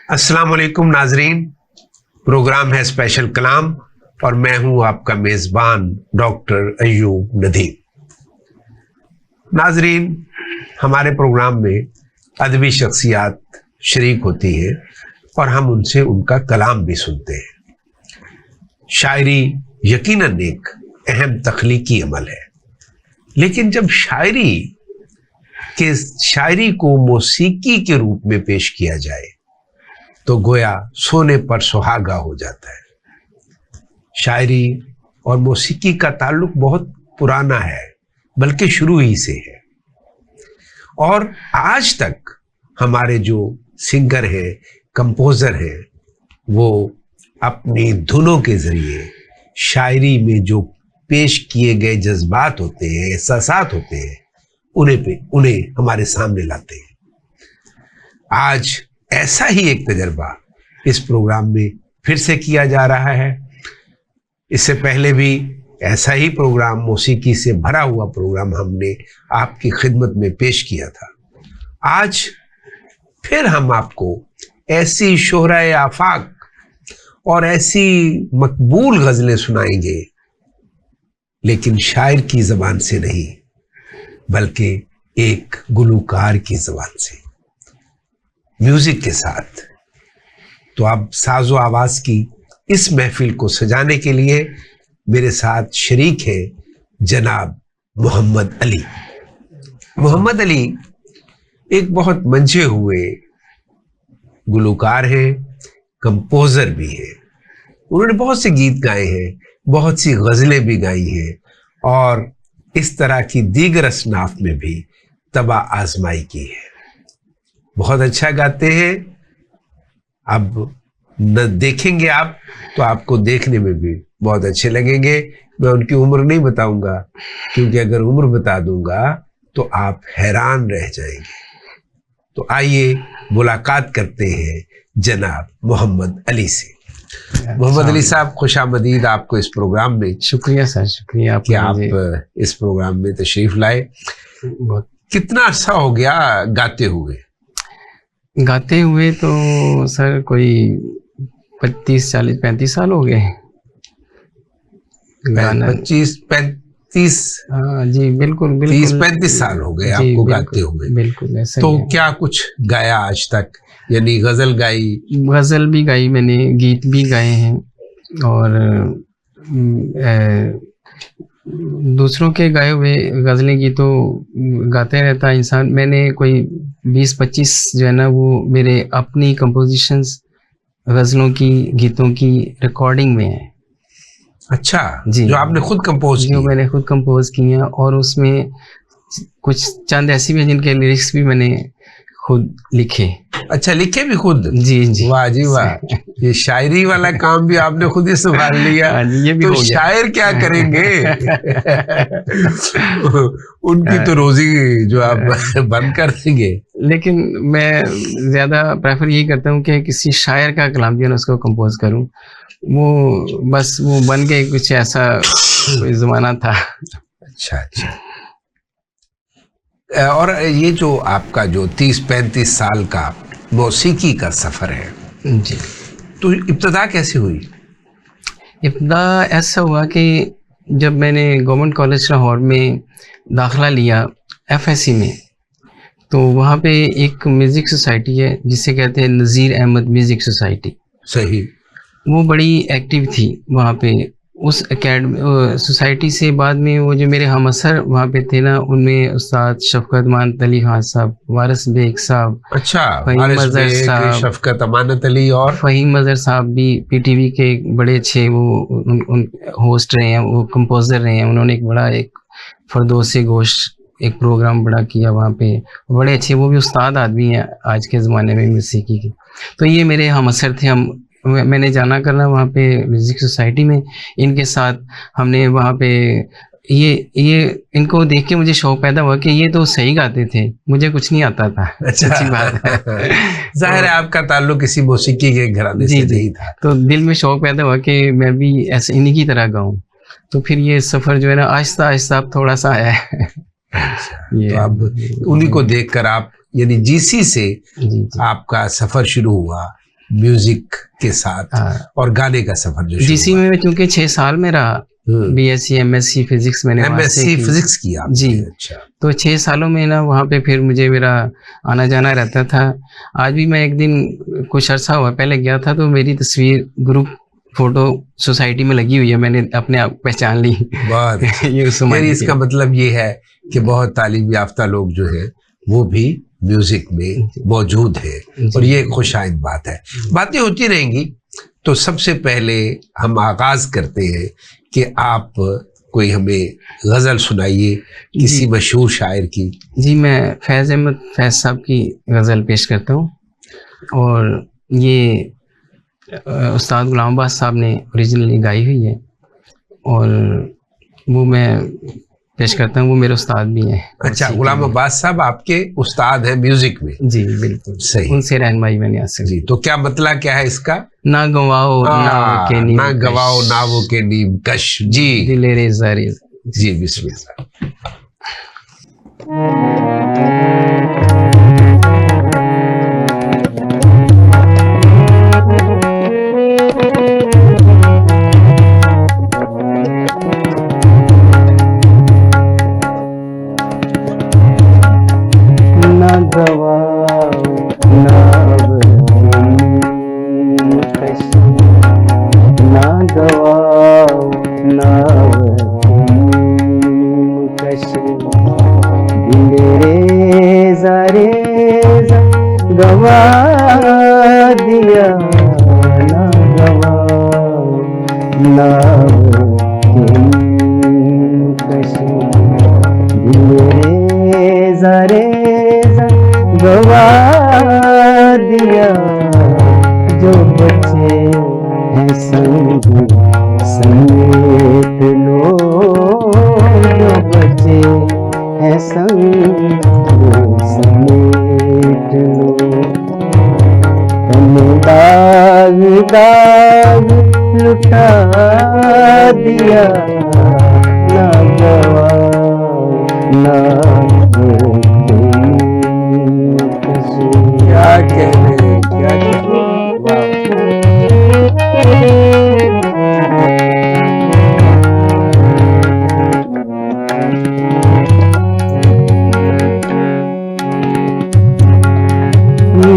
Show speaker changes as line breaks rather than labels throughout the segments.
अस्सलाम वालेकुम नाजरीन। प्रोग्राम है स्पेशल कलाम और मैं हूं आपका मेजबान डॉक्टर अयूब नदीम। नाजरीन, हमारे प्रोग्राम में अदबी शख्सियात शरीक होती हैं और हम उनसे उनका कलाम भी सुनते हैं। शायरी यकीनन एक अहम तख्लीकी अमल है, लेकिन जब शायरी को मौसीकी के रूप में पेश किया जाए तो गोया सोने पर सुहागा हो जाता है। शायरी और मौसीकी का ताल्लुक बहुत पुराना है, बल्कि शुरू ही से है। और आज तक हमारे जो सिंगर हैं, कंपोजर हैं, वो अपनी धुनों के जरिए शायरी में जो पेश किए गए जज्बात होते हैं, एहसासात होते हैं, उन्हें हमारे सामने लाते हैं। आज ऐसा ही एक तजर्बा इस प्रोग्राम में फिर से किया जा रहा है। इससे पहले भी ऐसा ही प्रोग्राम, मौसीकी से भरा हुआ प्रोग्राम हमने आपकी खिदमत में पेश किया था। आज फिर हम आपको ऐसी शोहराए आफाक और ऐसी मकबूल गजलें सुनाएंगे, लेकिन शायर की जबान से नहीं, बल्कि एक गुलूकार की जबान से, म्यूजिक के साथ। तो अब साजो आवाज की इस महफिल को सजाने के लिए मेरे साथ शरीक है जनाब मोहम्मद अली। मोहम्मद अली एक बहुत मंझे हुए गुलूकार हैं, कंपोजर भी हैं। उन्होंने बहुत से गीत गाए हैं, बहुत सी गजलें भी गाई हैं और इस तरह की दीगर असनाफ में भी तबा आजमाई की है। बहुत अच्छा गाते हैं। अब न देखेंगे आप तो आपको देखने में भी बहुत अच्छे लगेंगे। मैं उनकी उम्र नहीं बताऊंगा, क्योंकि अगर उम्र बता दूंगा तो आप हैरान रह जाएंगे। तो आइए मुलाकात करते हैं जनाब मोहम्मद अली से। मोहम्मद अली साहब, खुशामदीद आपको इस प्रोग्राम में।
शुक्रिया सर, शुक्रिया
कि आप इस प्रोग्राम में तशरीफ लाए। कितना अर्सा हो गया गाते हुए?
तो सर कोई 35, 40, 35 साल हो गए।
25, 35?
हाँ जी, बिल्कुल
30-35 साल हो गए आपको गाते हुए।
बिल्कुल ऐसा।
तो क्या कुछ गाया आज तक? यानी गजल गाई?
गजल भी गाई मैंने, गीत भी गाए हैं और दूसरों के गाए हुए गजलें गीतों गाते रहता इंसान। मैंने कोई 20-25 जो है ना, वो मेरे अपनी कंपोजिशंस गजलों की, गीतों की रिकॉर्डिंग में है।
अच्छा
जी,
जो आपने खुद कंपोज की?
मैंने खुद कंपोज की हैं और उसमें कुछ चंद ऐसी भी जिनके लिरिक्स भी मैंने खुद लिखे।
अच्छा, लिखे भी खुद?
जी जी।
वाह जी वाह, ये शायरी वाला काम भी आपने खुद ही संभाल लिया।
ये भी
तो शायर क्या करेंगे? उनकी तो रोजी जो आप बंद कर देंगे।
लेकिन मैं ज्यादा प्रेफर यही करता हूँ कि किसी शायर का कलाम जो है उसको कंपोज करूँ। वो बस वो बन के कुछ ऐसा कोई जमाना था।
अच्छा अच्छा। और ये जो आपका जो 30-35 साल का मौसीकी का सफ़र है
जी,
तो इब्तदा कैसे हुई?
इब्तदा ऐसा हुआ कि जब मैंने गवर्नमेंट कॉलेज लाहौर में दाखिला लिया FSC में, तो वहाँ पे एक म्यूज़िक सोसाइटी है जिसे कहते हैं नज़ीर अहमद म्यूज़िक सोसाइटी।
सही।
वो बड़ी एक्टिव थी वहाँ पे। उस सोसाइटी से बाद में वो जो मेरे हमअसर वहाँ पे थे ना, उनमें उस्ताद शफकत अमानत अली खान साहब, वारिस बेग साहब,
अच्छा,
फहीम अजहर साहब,
शफकत अमानत अली और
फहीम अजहर साहब भी PTV के बड़े अच्छे वो उन होस्ट रहे हैं, वो कंपोजर रहे हैं। उन्होंने एक बड़ा एक फरदौसी गोश्त एक प्रोग्राम बड़ा किया वहाँ पे, बड़े अच्छे। वो भी उस्ताद आदमी हैं आज के ज़माने में मौसीकी के। तो ये मेरे हमअसर थे। मैंने जाना करना वहाँ पे म्यूज़िक सोसाइटी में, इनके साथ हमने वहाँ पे ये इनको देख के मुझे शौक पैदा हुआ कि ये तो सही गाते थे, मुझे कुछ नहीं आता था।
अच्छा,
अच्छी बात है।
जाहिर है आपका ताल्लुक किसी मौसीकी के घराने से नहीं था।
तो दिल में शौक पैदा हुआ कि मैं भी ऐसे इन्हीं की तरह गाऊं। तो फिर ये सफ़र जो है ना आहिस्ता आहिस्ता अब थोड़ा सा आया है।
तो अब उन्हीं को देखकर आप, यानी जीसी से आपका सफर शुरू हुआ म्यूजिक के साथ
हाँ।
और गाने का सफर जो
जीसी में चूंकि 6 साल में रहा, बीएससी एमएससी फिजिक्स मैंने वहाँ से
एमएससी
की।
फिजिक्स किया आपने?
जी।
अच्छा।
तो 6 सालों में ना वहाँ पे फिर मुझे मेरा आना जाना रहता था। आज भी मैं एक दिन कुछ अर्सा हुआ पहले गया था तो मेरी तस्वीर ग्रुप फोटो सोसाइटी में लगी हुई है, मैंने अपने आप पहचान ली।
बहुत
ये उस समय
यानी
की।
इसका मतलब ये है कि बहुत तालीम याफ्ता लोग जो है वो भी म्यूजिक में मौजूद है और ये खुशाइंद बात है। बातें होती रहेंगी। तो सबसे पहले हम आगाज करते हैं कि आप कोई हमें गजल सुनाइए किसी मशहूर शायर की।
जी, मैं फैज़ अहमद फैज़ साहब की गज़ल पेश करता हूँ और ये उस्ताद गुलाम अब्बास साहब ने ओरिजिनली गाई हुई है और वो मैं पेश करता हूँ। वो मेरे उस्ताद भी हैं।
अच्छा, गुलाम अब्बास साहब आपके उस्ताद हैं म्यूजिक में?
जी बिल्कुल
सही।
उनसे रहनुमाई मैंने हासिल
जी। तो क्या मतलब क्या है इसका?
ना गवाओ
ना गवाओ नावों के नीम कश। जी,
दिले रेज़ा रेज़ा।
जी बिस्मिल्लाह।
ना गवाओ नाव कश, ना गवाओ नाव कश, दिल रेज़ा रेज़ा गवा दिया, ना गवाओ नाव कश, दिल रेज़ा रेज़ा गवा दिया, जो बचे हैं संग समेट लो, जो बचे हैं संग समेट लो, तन दाग दाग लुटा दिया, ना गवाओ ना
क्या कहने, क्या कहने।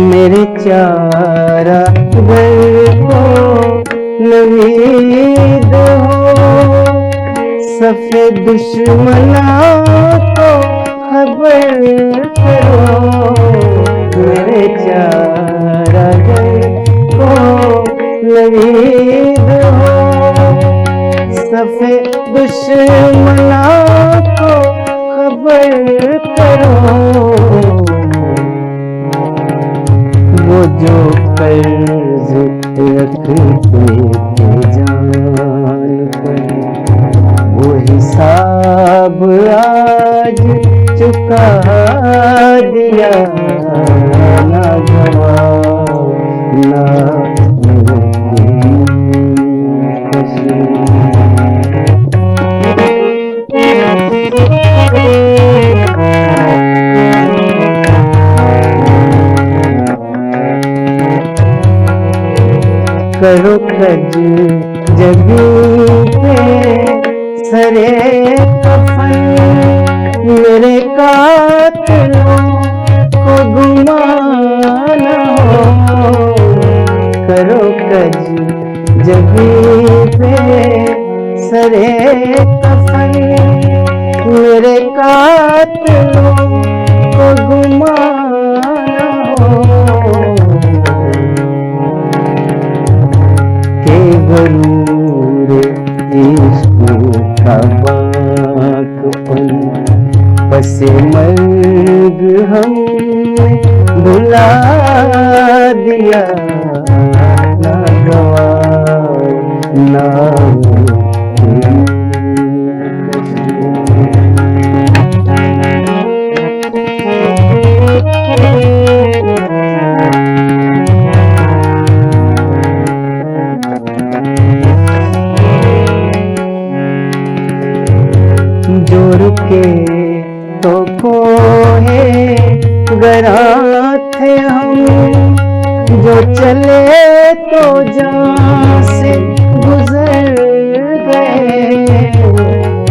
मेरे चारा घर को नवीद हो, सफेद दुश्मना को खबर करो, मेरे चारा घर को नवीद हो, सफेद दुश्मना को खबर करो, वो जो कर्ज रखते थे जान पर, वो हिसाब आज चुका दिया, ना गवाओ ना करो खज जबी पे सरे कफन, मेरे कातिलों को गुमान हो, करो खज जबी पे सरे कफन, मेरे कातिलों को गुमान हो, गरूर इश्क का बाकपन पसे मर्ग हमने भुला दिया, ना गवाओ ना जो रुके तो कोहे गरा थे हम, जो चल
चले तो जहाँ से गुजर गए,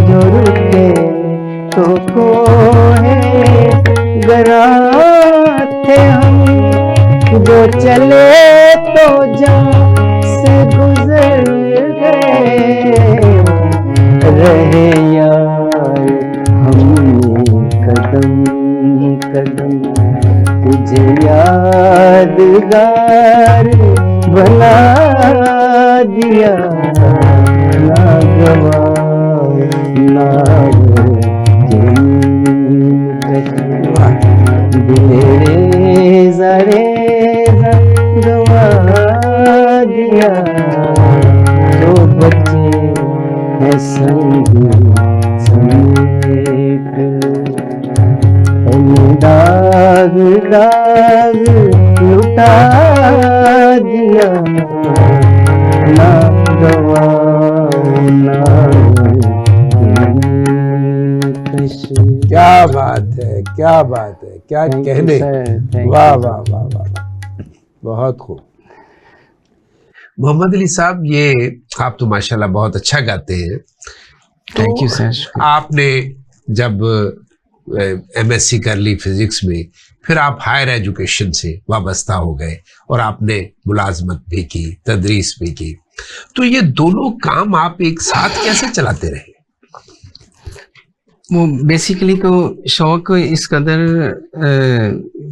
जो रुके तो खोए गरा थे हम, जो चले तो जहाँ से गुजर गए, रहे यार हम कदम कदम तुझे यादगार बना दिया, ना गवा ना रेजा रेजा गवा दिया, जो बच्चे हैं संग दाग दाग लुटा दिया, ना गवाना।
क्या बात है, क्या बात है, क्या कहने। वाह वाह वाह वाह, बहुत खूब। मोहम्मद अली साहब, ये आप तो माशाल्लाह बहुत अच्छा गाते हैं।
Thank you sir.
आपने जब MSc कर ली फिजिक्स में, फिर आप हायर एजुकेशन से वाबस्ता हो गए और आपने मुलाजमत भी की, तदरीस भी की, तो ये दोनों काम आप एक साथ कैसे चलाते रहे?
वो बेसिकली तो शौक इस कदर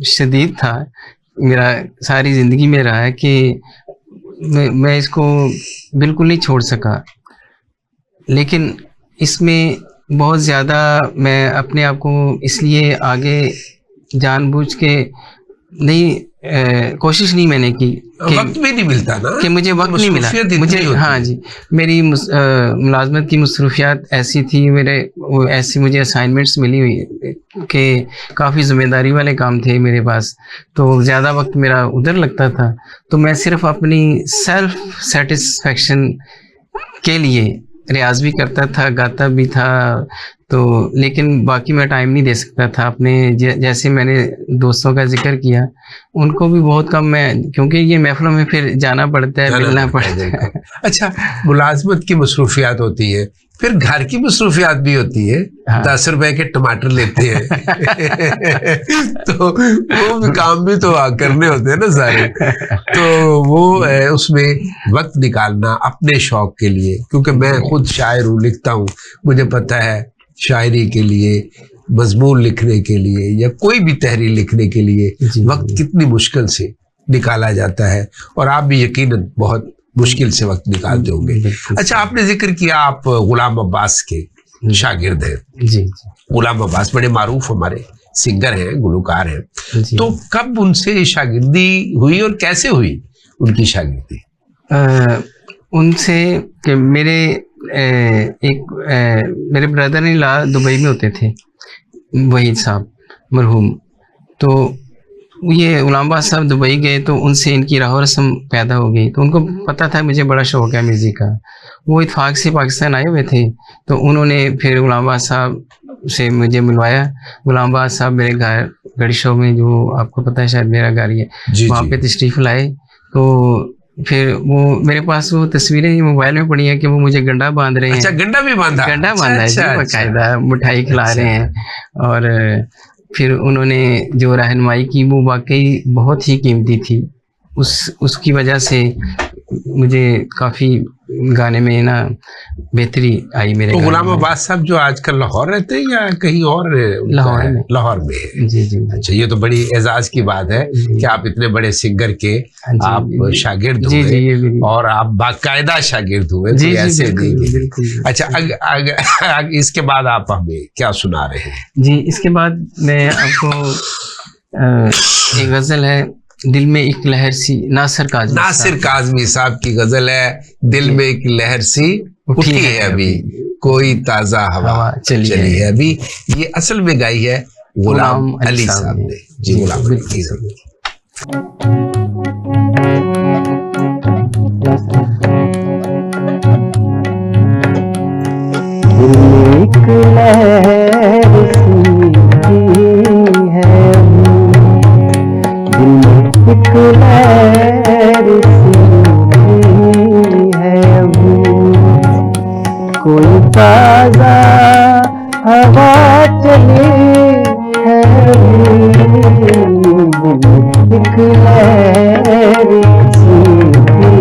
शदीद था, मेरा सारी ज़िंदगी में रहा है कि मैं इसको बिल्कुल नहीं छोड़ सका, लेकिन इसमें बहुत ज़्यादा मैं अपने आप को इसलिए आगे जानबूझ के नहीं कोशिश नहीं मैंने की कि
वक्त भी नहीं मिलता ना,
कि मुझे वक्त नहीं मिला मुझे। हाँ जी, मेरी मुलाजमत की मसरूफियात ऐसी थी, ऐसी मुझे असाइनमेंट्स मिली हुई कि काफ़ी ज़िम्मेदारी वाले काम थे मेरे पास, तो ज़्यादा वक्त मेरा उधर लगता था। तो मैं सिर्फ अपनी सेल्फ सेटिस्फेक्शन के लिए रियाज भी करता था, गाता भी था, तो लेकिन बाकी मैं टाइम नहीं दे सकता था अपने। जैसे मैंने दोस्तों का जिक्र किया, उनको भी बहुत कम मैं, क्योंकि ये महफिलों में फिर जाना पड़ता है, मिलना पड़ता है।
अच्छा, मुलाजमत की मसरूफियात होती है, फिर घर की मसरूफियात भी होती है। हाँ। 10 रुपए के टमाटर लेते हैं तो वो भी काम भी तो करने होते हैं ना सारे, तो वो उसमें वक्त निकालना अपने शौक के लिए, क्योंकि मैं खुद शायर हूँ, लिखता हूँ, मुझे पता है शायरी के लिए, मजमून लिखने के लिए या कोई भी तहरीर लिखने के लिए वक्त कितनी मुश्किल से निकाला जाता है, और आप भी यकीनन बहुत मुश्किल से वक्त निकालते होंगे। अच्छा, आपने जिक्र किया आप गुलाम अब्बास के शागिर्द हैं।
जी।
गुलाम अब्बास बड़े मारूफ हमारे सिंगर हैं, गुलकार हैं, तो कब उनसे शागिर्दी हुई और कैसे हुई उनकी शागिर्दी?
उनसे कि मेरे ब्रदर इन लॉ दुबई में होते थे, वहीद साहब मरहूम, तो ये गुलाम अब्बास साहब दुबई गए तो उनसे इनकी राह रस्म पैदा हो गई। तो उनको पता था मुझे बड़ा शौक है म्यूज़िक का, वो इत्फाक से पाकिस्तान आए हुए थे, तो उन्होंने फिर गुलाम अब्बास साहब से मुझे मिलवाया। गुलाम अब्बास साहब मेरे घर गढ़ी शो में, जो आपको पता है शायद मेरा घर ही है, वहाँ पे तशरीफ़ लाए। तो फिर वो मेरे पास वो तस्वीरें मोबाइल में पड़ी हैं कि वो मुझे गंडा बांध रहे हैं।
अच्छा, गंडा भी बांधा?
गंडा बांधा है जी, बाकायदा मिठाई खिला रहे हैं। और फिर उन्होंने जो रहनुमाई की वो वाकई बहुत ही कीमती थी, उसकी वजह से मुझे काफ़ी गाने में ना बेहतरी आई मेरे।
तो गुलाम अब्बास साहब जो आजकल लाहौर रहते हैं या कहीं और? लाहौर में है।
जी जी।
अच्छा, ये तो बड़ी एजाज की बात है कि आप इतने बड़े सिंगर के आप शागिर्द हुए और आप बाकायदा शागिर्द हुए, तो ऐसे नहीं। अच्छा, इसके बाद आप हमें क्या सुना रहे हैं?
जी, इसके बाद मैं आपको एक गजल है, दिल में एक लहर सी, नासिर
काज़मी साहब की गजल है, दिल में एक लहर सी उठी है अभी, कोई ताजा हवा चली है अभी। ये असल में गाई है गुलाम अली साहब ने। जी, गुलाम अली साहब।
एक लहर ताजा हवा चली है एक लहर सीधी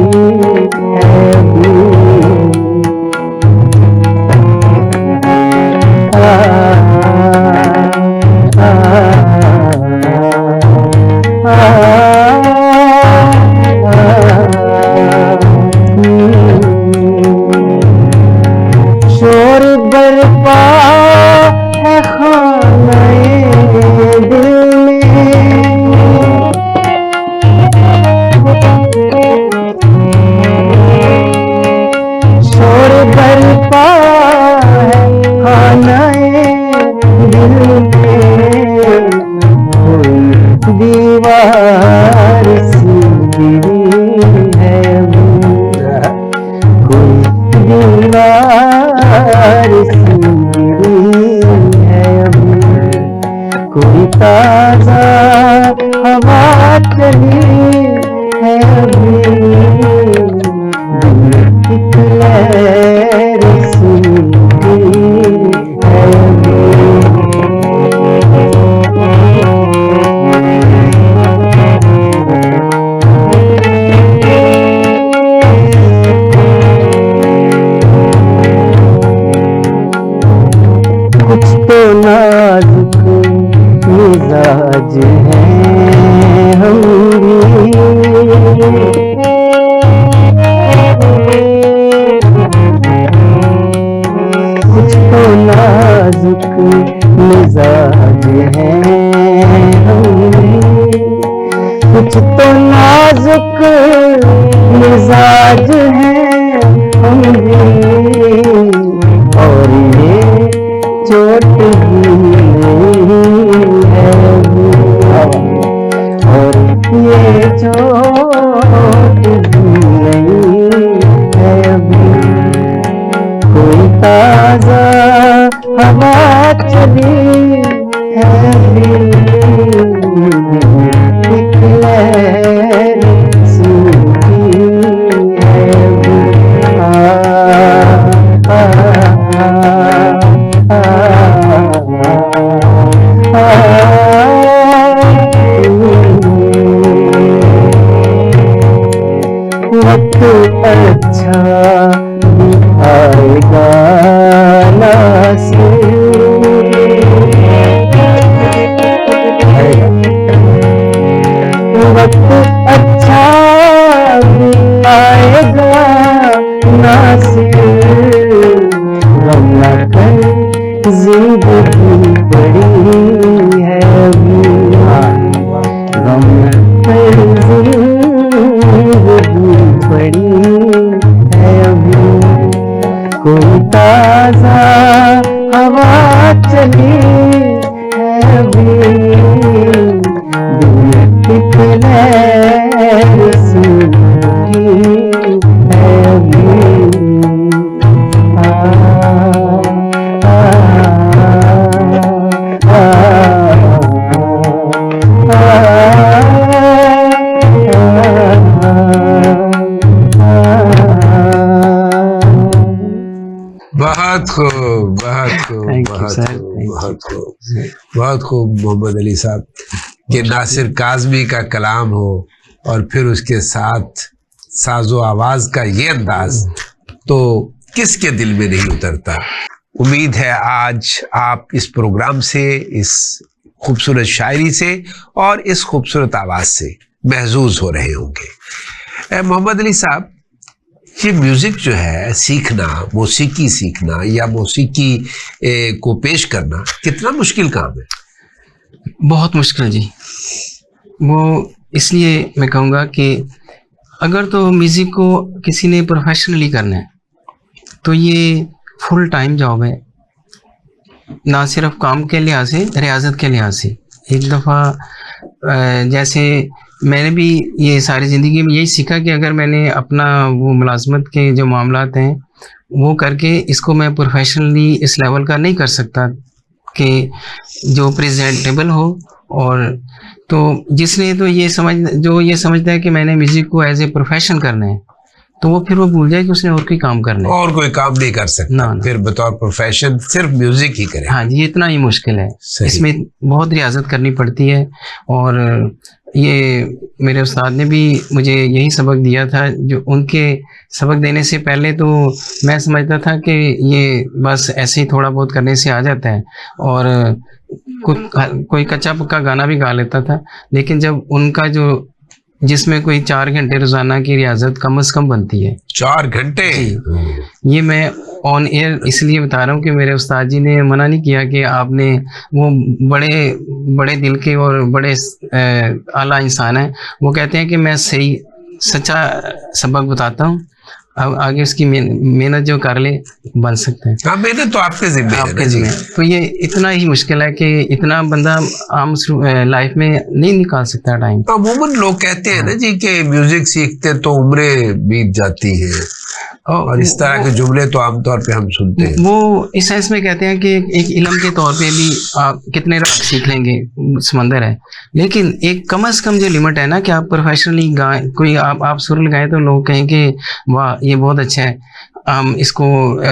है शोर बरपा है खाने दिल में, शोर बरपा है खाने दिल में, कोई दीवार सी गिरी है कोई दीवार सी गिरी है कोई ताजा हवा चली है एक लहर सी गिरी है कुछ तो नाजुक मिजाज हैं हम भी, कुछ तो नाजुक मिजाज हैं हम भी, कुछ तो नाजुक मिजाज हैं हम भी, और ये चोट भी नहीं है और ये चोट भी नहीं है कोई ताजा हवा चली है एक लहर सूखी है वक्त अच्छा भी आएगा नासिर, वक्त अच्छा भी आएगा नासिर, गम न कर जिंदगी बड़ी है गम न कर जिंदगी बड़ी है कोई ताजा हवा चली है एक लहर सूखी है
बहुत खूब, बहुत खूब,
Thank you,
बहुत
sir.
खूब,
Thank
बहुत खूब, बहुत खूब मोहम्मद अली साहब कि नासिर काज़मी का कलाम हो और फिर उसके साथ साजो आवाज़ का ये अंदाज, तो किसके दिल में नहीं उतरता। उम्मीद है आज आप इस प्रोग्राम से, इस खूबसूरत शायरी से और इस खूबसूरत आवाज़ से महजूज हो रहे होंगे। मोहम्मद अली साहब, ये म्यूज़िक जो है सीखना, मौसीकी सीखना या मौसीकी को पेश करना कितना मुश्किल काम है?
बहुत मुश्किल जी। वो इसलिए मैं कहूँगा कि अगर तो म्यूज़िक को किसी ने प्रोफेशनली करना है तो ये फुल टाइम जॉब है, ना सिर्फ काम के लिहाज से, रियाजत के लिहाज से। एक दफ़ा जैसे मैंने भी ये सारी ज़िंदगी में यही सीखा कि अगर मैंने अपना वो मुलाजमत के जो मामलात हैं वो करके इसको मैं प्रोफेशनली इस लेवल का नहीं कर सकता कि जो प्रेजेंटेबल हो। और तो जिसने तो ये समझता है कि मैंने म्यूज़िक को एज ए प्रोफेशन करना है, तो वो फिर वो भूल जाए कि उसने और कोई काम करना है।
और कोई काम नहीं कर सकता,
ना, ना।
फिर बतौर प्रोफेशन सिर्फ म्यूजिक ही करे।
हाँ जी, इतना ही मुश्किल है।
सही।
इसमें बहुत रियाजत करनी पड़ती है। और ये मेरे उस्ताद ने भी मुझे यही सबक दिया था। जो उनके सबक देने से पहले तो मैं समझता था कि ये बस ऐसे ही थोड़ा बहुत करने से आ जाता है, और कोई कच्चा पक्का गाना भी गा लेता था। लेकिन जब उनका जो, जिसमें कोई 4 घंटे रोजाना की रियाजत कम से कम बनती है।
4 घंटे?
ये मैं ऑन एयर इसलिए बता रहा हूँ कि मेरे उस्ताद जी ने मना नहीं किया कि आपने, वो बड़े बड़े दिल के और बड़े आला इंसान हैं। वो कहते हैं कि मैं सही सच्चा सबक बताता हूँ, अब आगे उसकी मेहनत जो कर ले बन सकते हैं।
हाँ, मेहनत तो आपके जिम्मे है
आपके
ना जी।
जिम्मे। तो ये इतना ही मुश्किल है कि इतना बंदा आम लाइफ में नहीं निकाल सकता टाइम।
अमूमन लोग कहते हैं ना जी कि म्यूजिक सीखते तो उम्रें बीत जाती है, और इस तरह के जुमले तो आमतौर पे हम सुनते हैं।
वो इस सेंस में कहते हैं कि एक इल्म के तौर पे भी आप कितने राग सीख लेंगे, समंदर है। लेकिन एक कम से कम जो लिमिट है ना, कि आप प्रोफेशनली गाएं, कोई आप सुर लगाएं तो लोग कहें कि वाह ये बहुत अच्छा है, हम इसको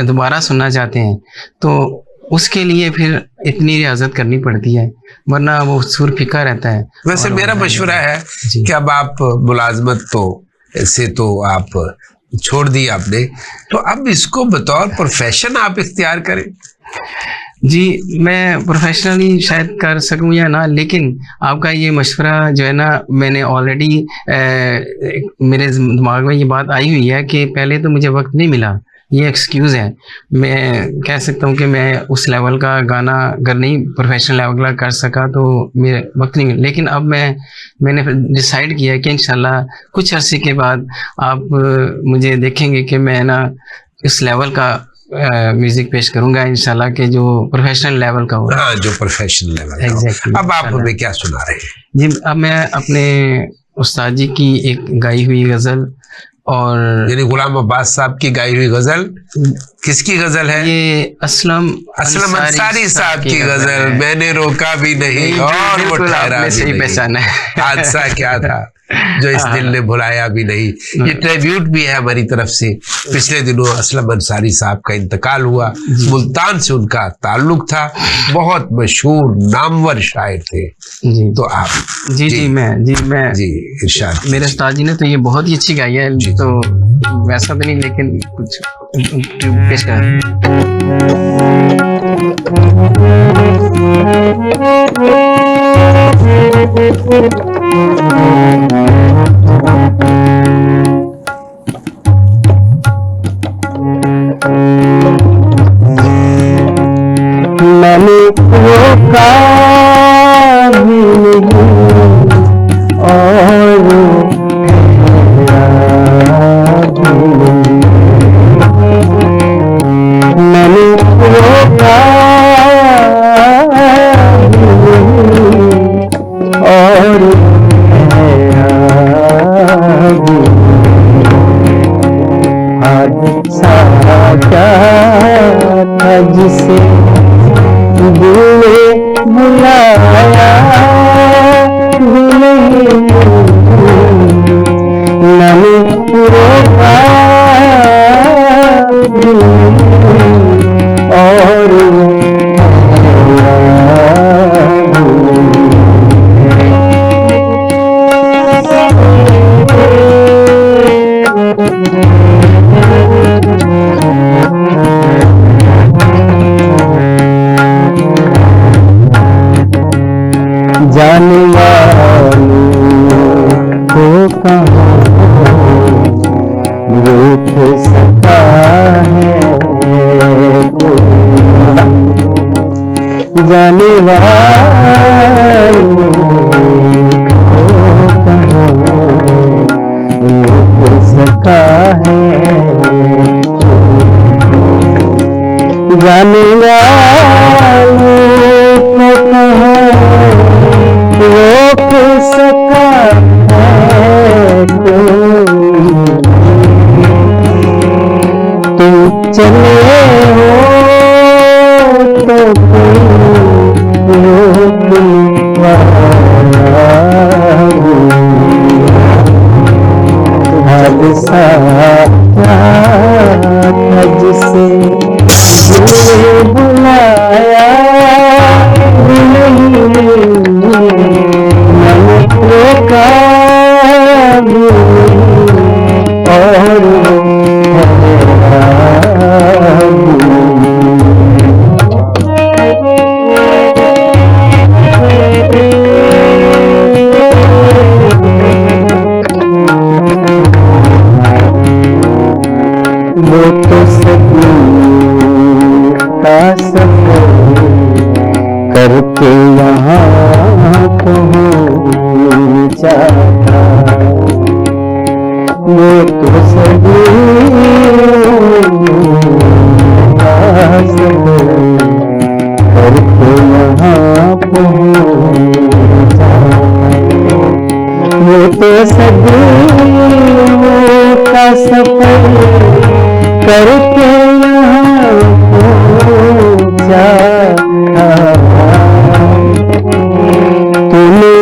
दोबारा सुनना चाहते हैं। तो उसके लिए फिर इतनी रियाजत करनी पड़ती है, वरना वो सुर फीका रहता है।
वैसे मेरा मशवरा है कि अब आप मुलाजमत तो ऐसे तो आप छोड़ दी आपने, तो अब इसको बतौर प्रोफेशन आप इख्तियार करें।
जी, मैं प्रोफेशनली शायद कर सकूं या ना, लेकिन आपका ये मशवरा जो है ना, मैंने ऑलरेडी मेरे दिमाग में ये बात आई हुई है कि पहले तो मुझे वक्त नहीं मिला। ये एक्सक्यूज़ है। मैं कह सकता हूँ कि मैं उस लेवल का गाना अगर नहीं प्रोफेशनल लेवल का कर सका तो मेरे वक्त नहीं मिला। लेकिन अब मैंने डिसाइड किया है कि इंशाल्लाह कुछ अरसे के बाद आप मुझे देखेंगे कि मैं ना इस लेवल का म्यूजिक पेश करूंगा इंशाल्लाह, के जो प्रोफेशनल लेवल का होगा।
हाँ, जो प्रोफेशनल लेवल का हो।
Exactly,
अब आप हमें क्या सुना रहे हैं
जी? अब मैं अपने उस्ताद जी की एक गाई हुई गजल, और
यानी गुलाम अब्बास साहब की गाई हुई गजल। किसकी गजल है?
ये असलम
अंसारी साहब की गजल। मैंने रोका भी नहीं और वो ठहरा भी
सही
नहीं,
पहचाना है।
हादसा क्या था जो इस दिल ने भुलाया भी नहीं। ये ट्रिब्यूट भी है हमारी तरफ से। पिछले दिनों असलम अंसारी साहब का इंतकाल हुआ। मुल्तान से उनका ताल्लुक था, बहुत मशहूर नामवर शायर थे।
जी
तो आप
जी मैं
जी इरशाद।
मेरे उस्ताद जी ने तो ये बहुत ही अच्छी गाई है, तो वैसा तो नहीं, लेकिन कुछ पेश कर।
मैंने रोका भी नहीं और मैंने रोका और हादसा क्या था जिसे दिल ने बुलाया भी नहीं, मैंने रोका भी नहीं और जाने वालों को कहाँ देख सका है जाने वालों को कहाँ देख सका है जाने वालों को कहाँ रोक सका है कोई। तुम चले हो तो कोई रोकने वाला हादसा क्या था जिसे ये बुलाया नहीं, मन रोका भी और वो तो सदी का सफर करके यहाँ पहुँचा था, वो तो सदी का सफर करके यहाँ पहुँचा था, वो तो सदी का सफर करके यहाँ पहुँचा था। तूने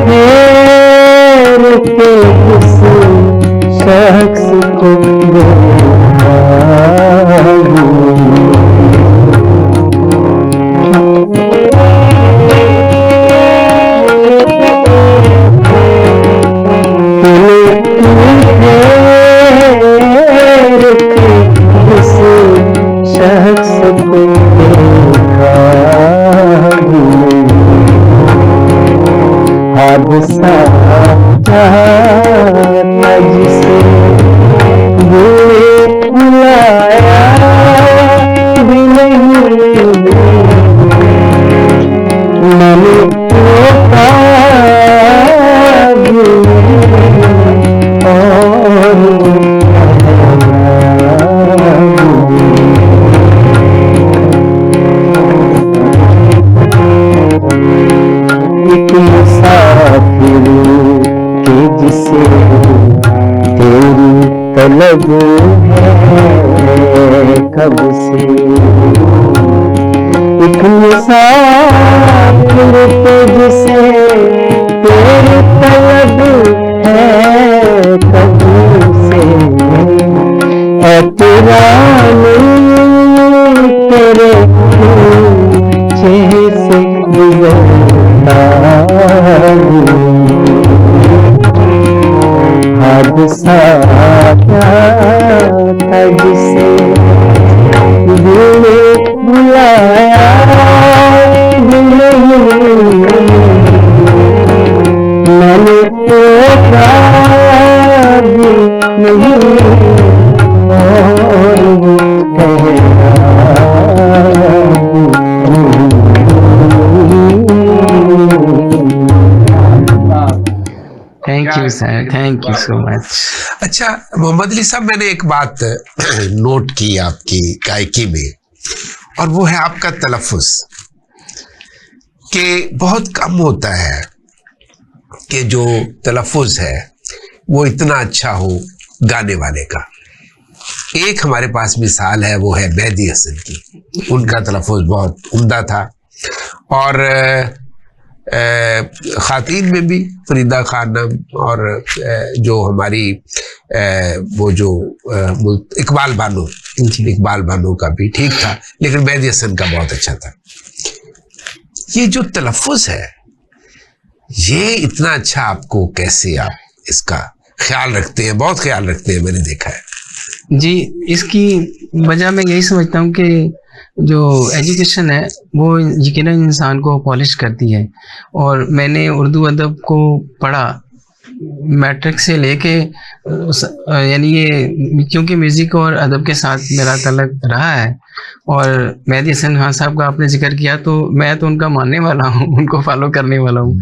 फेर के किस शख्स को देखा, शख्स को देखा, हादसा क्या था जिसे ये बुलाया भी नहीं, मैंने रोका भी और एक मुसाफिर के जिसे तेरी तलब है कब से, एक मुसाफिर के जिसे तेरी तलब है कब से, ऐ तेरा तेरे पीछे से गुजरता हादसा क्या था जिसे ये बुलाया नहीं, मैंने रोका भी नहीं और
thank you sir, thank you so much.
अच्छा मोहम्मद अली साहब, मैंने एक बात नोट की आपकी गायकी में, और वो है आपका तलफ़ुज़, कि बहुत कम होता है कि जो तलफ़ुज़ है वो इतना अच्छा हो गाने वाले का। एक हमारे पास मिसाल है, वो है मेहदी हसन की। उनका तलफ़ुज़ बहुत उम्दा था, और ख़ातीन में भी फरीदा खानम, और जो हमारी वो जो इकबाल बानो का भी ठीक था, लेकिन मेहदी हसन का बहुत अच्छा था। ये जो तलफ़ुज़ है, ये इतना अच्छा आपको कैसे आप इसका ख्याल रखते हैं? बहुत ख्याल रखते हैं, मैंने देखा है
जी। इसकी वजह मैं यही समझता हूँ कि जो एजुकेशन है वो यकीनन इंसान को पॉलिश करती है, और मैंने उर्दू अदब को पढ़ा मैट्रिक से लेके, यानी ये क्योंकि म्यूज़िक और अदब के साथ मेरा तल्लुक़ रहा है। और मेहदी हसन खान साहब का आपने जिक्र किया, तो मैं तो उनका मानने वाला हूँ, उनको फॉलो करने वाला हूँ।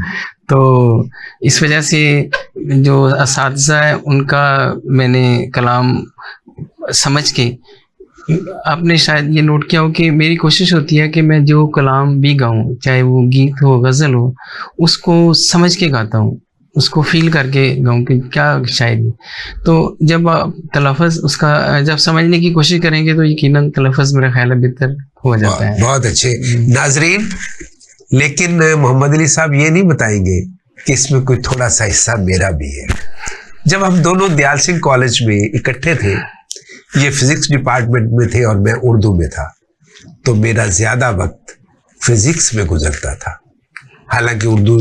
तो इस वजह से जो असातिज़ा है उनका मैंने कलाम समझ के, आपने शायद ये नोट किया हो कि मेरी कोशिश होती है कि मैं जो कलाम भी गाऊं, चाहे वो गीत हो, गज़ल हो, उसको समझ के गाता हूँ, उसको फील करके गाऊं कि क्या शायरी। तो जब आप तलफ़ुज़ उसका जब समझने की कोशिश करेंगे तो यकीनन तलफ़ुज़ मेरा ख्याल है बेहतर हो जाता है।
बहुत अच्छे नाज़रीन, लेकिन मोहम्मद अली साहब ये नहीं बताएंगे कि इसमें कोई थोड़ा सा हिस्सा मेरा भी है। जब हम दोनों दयाल सिंह कॉलेज में इकट्ठे थे, ये फिजिक्स डिपार्टमेंट में थे और मैं उर्दू में था, तो मेरा ज्यादा वक्त फिजिक्स में गुजरता था। हालांकि उर्दू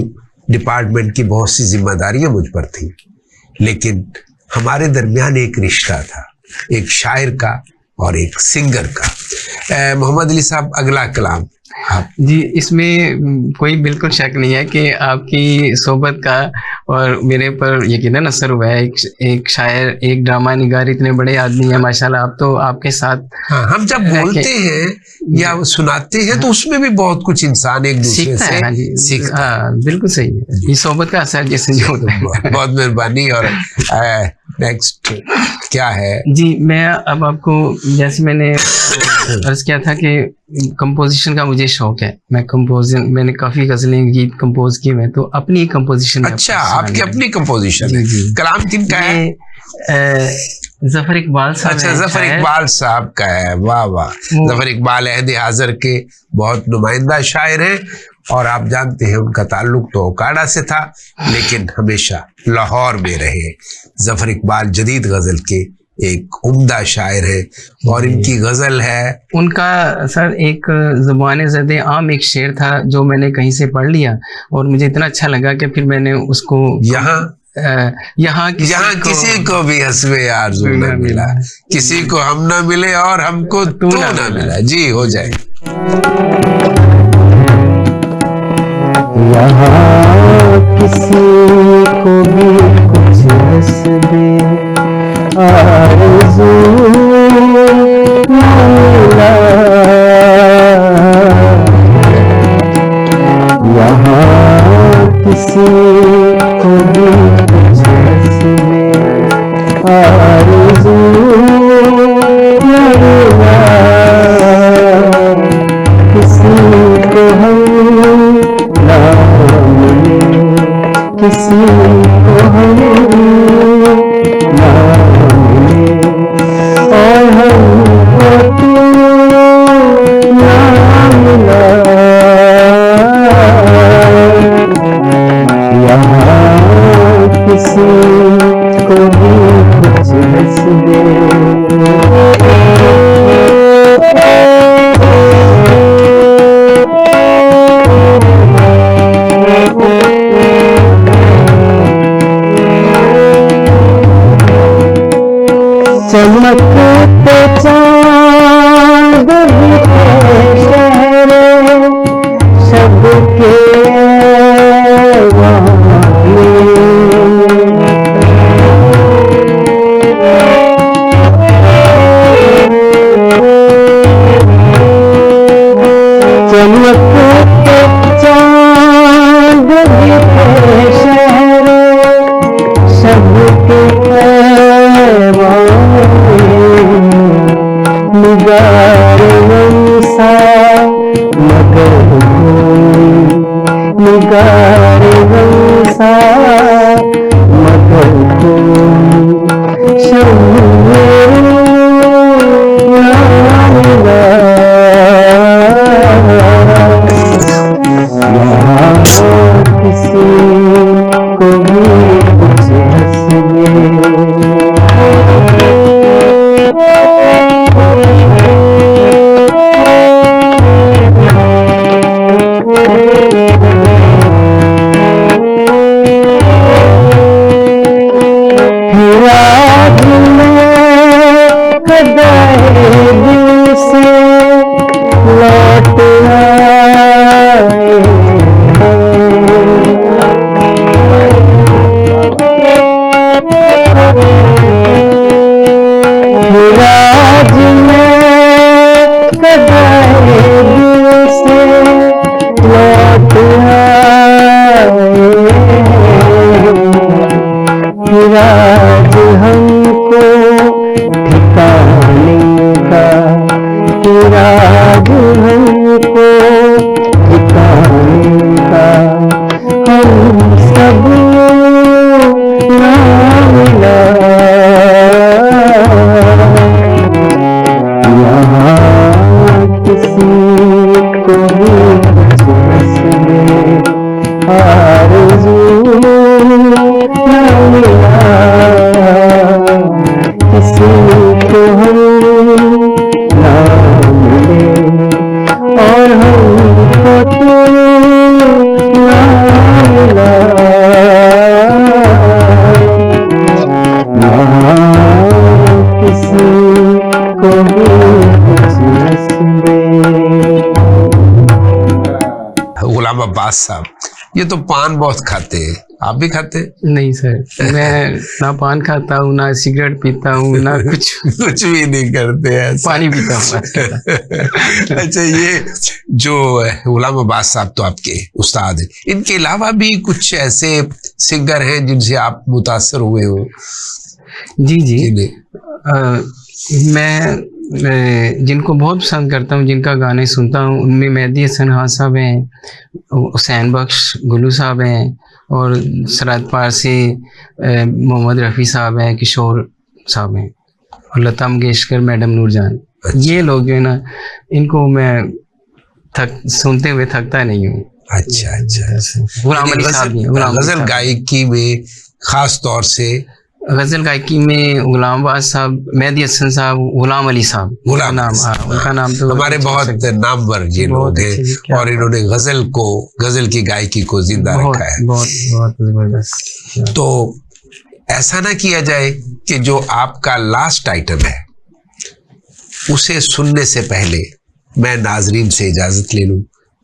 डिपार्टमेंट की बहुत सी जिम्मेदारियां मुझ पर थी, लेकिन हमारे दरमियान एक रिश्ता था, एक शायर का और एक सिंगर का। मोहम्मद अली साहब, अगला कलाम आप।
जी, इसमें कोई बिल्कुल शक नहीं है कि आपकी सोबत का और मेरे पर यकीनन असर हुआ है। एक शायर, एक ड्रामा निगार, इतने बड़े आदमी हैं माशाल्लाह। आप तो आपके साथ
हाँ, हम जब बोलते हैं या सुनाते हैं तो उसमें भी बहुत कुछ इंसान एक दूसरे
सीखता
से
है। हाँ जी,
सीखता है।
हाँ, बिल्कुल सही है। ये सोबत का असर जैसे जो होता है।
बहुत मेहरबानी। और नेक्स्ट क्या है?
जी, मैं अब आपको, जैसे मैंने अर्ज किया था कि कंपोजिशन का मुझे शौक है। मैंने काफी गजलें, गीत कंपोज किए हैं, तो अपनी कंपोजिशन।
अच्छा, आपकी अपनी कंपोजिशन
जी,
है।
जी।
कलाम किनका है?
जफर इकबाल साहब।
अच्छा, जफर इकबाल साहब का है। वाह वाह। जफर इकबाल अहद हाजिर के बहुत नुमाइंदा शायर हैं, और आप जानते हैं उनका ताल्लुक तो ओकाड़ा से था, लेकिन हमेशा लाहौर में रहे। जफर इकबाल जदीद गजल के एक उम्दा शायर है, और इनकी गजल है,
उनका सर एक ज़ुबान ज़द आम एक शेर था जो मैंने कहीं से पढ़ लिया और मुझे इतना अच्छा लगा कि फिर मैंने उसको यहाँ
किसी को भी हस्बे आरज़ू न मिला, किसी को हम न मिले और हमको तू न मिला। जी, हो जाए।
यहाँ किसी को भी कुछ हस्बे आरज़ू न मिला, यहाँ किसी को भी कुछ हस्बे आरज़ू न मिला, किसी को हम ना मिले, किसी को हम ना मिले, और हमको तू ना मिला। यहाँ किसी को भी कुछ हस्बे चमकते चाँद बिखरे शहरे सबके चमकते चाँद बिखरे शहरे सबके निगार वंसा मगर कोई, निगार वंसा मगर कोई शम्मे ना मिला। यहाँ किसी को भी कुछ हस्बे दिल से लौट आए, राज में कदाए दिल से लौट आए, राज हमको ठिकाने का, राज हमको ठिकाने का, हम सब ना मिला।
ये तो पान बहुत खाते हैं, आप भी खाते हैं?
नहीं सर, मैं ना पान खाता हूँ, ना सिगरेट पीता हूँ, ना कुछ
कुछ भी नहीं करते हैं ऐसा।
पानी पीता हूँ।
अच्छा, ये जो गुलाम अब्बास साहब तो आपके उस्ताद हैं, इनके अलावा भी कुछ ऐसे सिंगर हैं जिनसे आप मुतासर हुए हो?
जी जी।
जिन्हें
मैं जिनको बहुत पसंद करता हूँ, जिनका गाने सुनता हूँ, उनमें मेहदी हसन खान साहब हैं, हुसैन बख्श गुलू साहब हैं, और सराद पारसी, मोहम्मद रफ़ी साहब हैं, किशोर साहब हैं, और लता मंगेशकर, मैडम नूरजान। ये लोग जो है ना, इनको मैं सुनते हुए थकता नहीं हूँ।
अच्छा अच्छा।
गुलाम अली साहब भी हैं,
गजल गायकी में खास तौर से
गजल गायकी में गुलाम अब्बास साहब, मेहदी हसन साहब, गुलाम अली साहब,
गुलाम
नाम, हाँ, उनका नाम तो
हमारे बहुत नामवर ये लोग हैं, और इन्होंने गजल की गायकी को जिंदा रखा है।
बहुत बहुत जबरदस्त।
तो ऐसा ना किया जाए कि जो आपका लास्ट आइटम है उसे सुनने से पहले मैं नाजरीन से इजाजत ले लूं,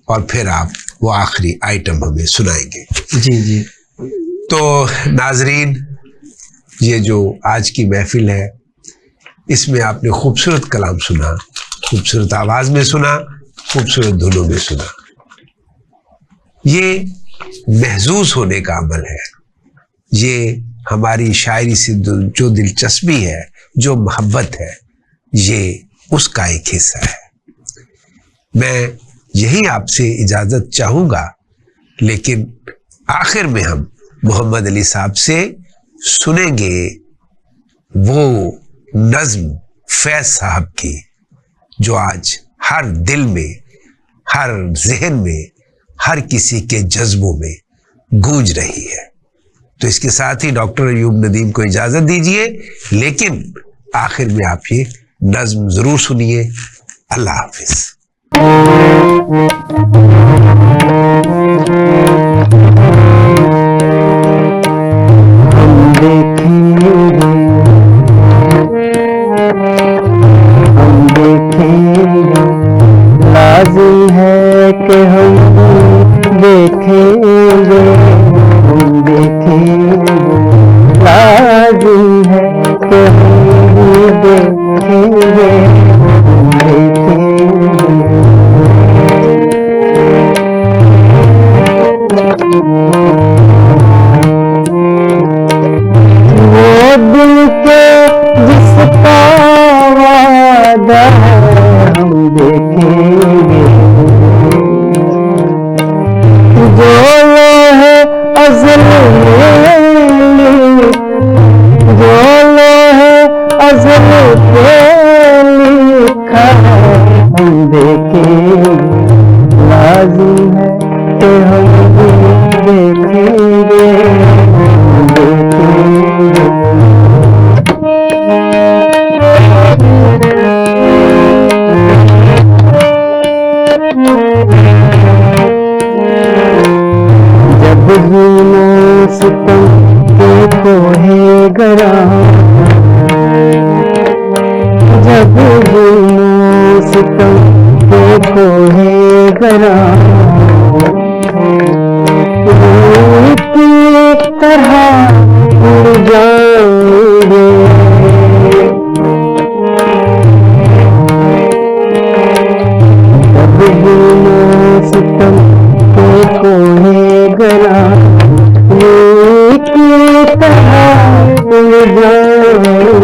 और फिर आप वो आखिरी आइटम हमें सुनाएंगे।
जी जी।
तो नाजरीन, ये जो आज की महफिल है, इसमें आपने खूबसूरत कलाम सुना, खूबसूरत आवाज में सुना, खूबसूरत धुनों में सुना। ये महजूज होने का अमल है। ये हमारी शायरी से जो दिलचस्पी है, जो मोहब्बत है, ये उसका एक हिस्सा है। मैं यही आपसे इजाजत चाहूंगा, लेकिन आखिर में हम मोहम्मद अली साहब से सुनेंगे वो नज्म फैज साहब की, जो आज हर दिल में, हर जहन में, हर किसी के जज्बों में गूंज रही है। तो इसके साथ ही डॉक्टर अयूब नदीम को इजाजत दीजिए, लेकिन आखिर में आप ये नज्म जरूर सुनिए। अल्लाह हाफिज।
लाज़िम है कि हम देखेंगे, हम देखेंगे, लाज़िम है कि हम देखेंगे, हम वो दिल के जिसका वादा है हम देखेंगे, जो लोहे अज़ल में, जो लोहे अज़ल पे लिखा है हम देखेंगे, लाज़िम है कि हम देखेंगे, हम देखेंगे। जब ज़ुल्म सितम के कोहे गरा, जब ज़ुल्म सितम के कोहे गरा, की तरह उड़ जाएंगे, जब ज़ुल्म सितम के कोहे गरा, की तरह उड़ जाएंगे,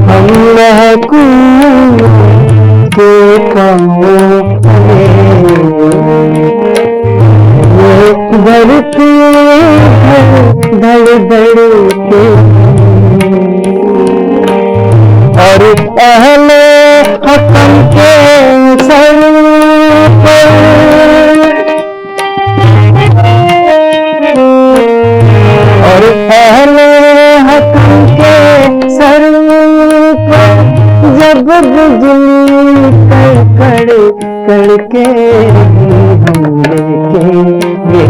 हम महकूम के कामों धरती धड़ धड़ के, और अहले हकम के सर पर, और अहले हकम के सर पर जब बिजली कड़कड़ करके हम देखेंगे,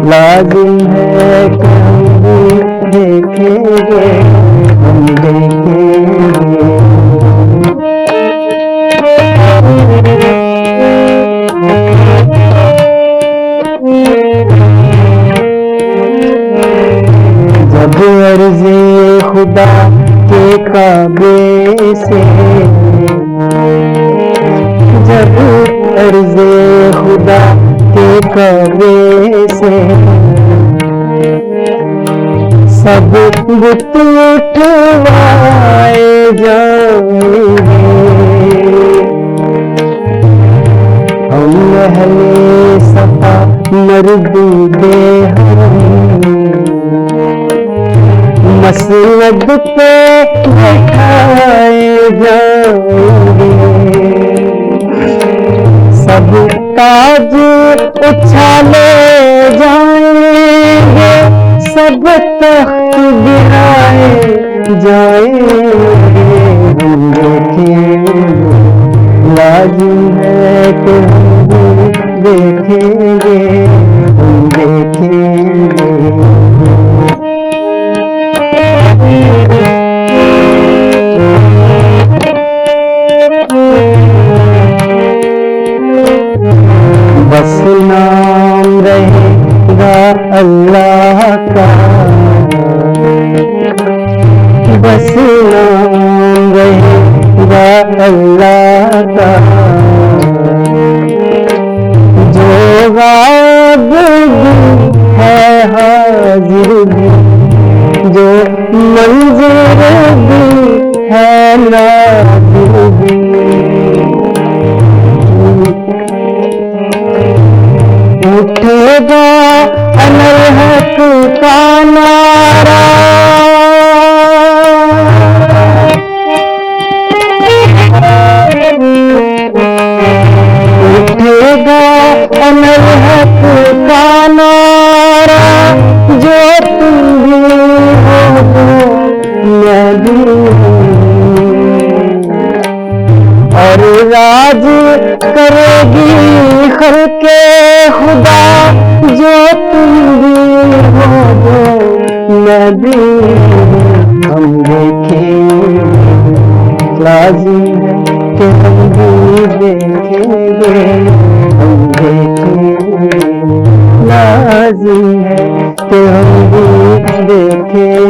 लाज़िम है कि हम देखेंगे, हम देखेंगे। जब अर्ज़े खुदा के काबे से, जब अर्ज़े खुदा के काबे से सब बुत उठवाए जाएंगे। हम अहले सफा मरदूदे हम मसनद पे बैठाए जाएंगे। सब ताज उछाले जाएंगे, सब तख्त गिराए जाएंगे। हम देखेंगे, लाजिम है कि हम देखेंगे, हम देखेंगे। बस नाम रहेगा अल्लाह का, बस नाम रहेगा अल्लाह का। जो गायब है हाजिर भी, जो मंज़िल भी है नाज़िर भी। उठेगा अनल हक का नारा, उठेगा अनल हक का नारा। जो तुम भी हो मैं भी और राज करेगी खल्के खुदा। जो तुम भी हो मैं भी हम देखेंगे, लाजिम है कि हम भी देखेंगे, हम देखेंगे, लाजिम है कि हम भी देखेंगे।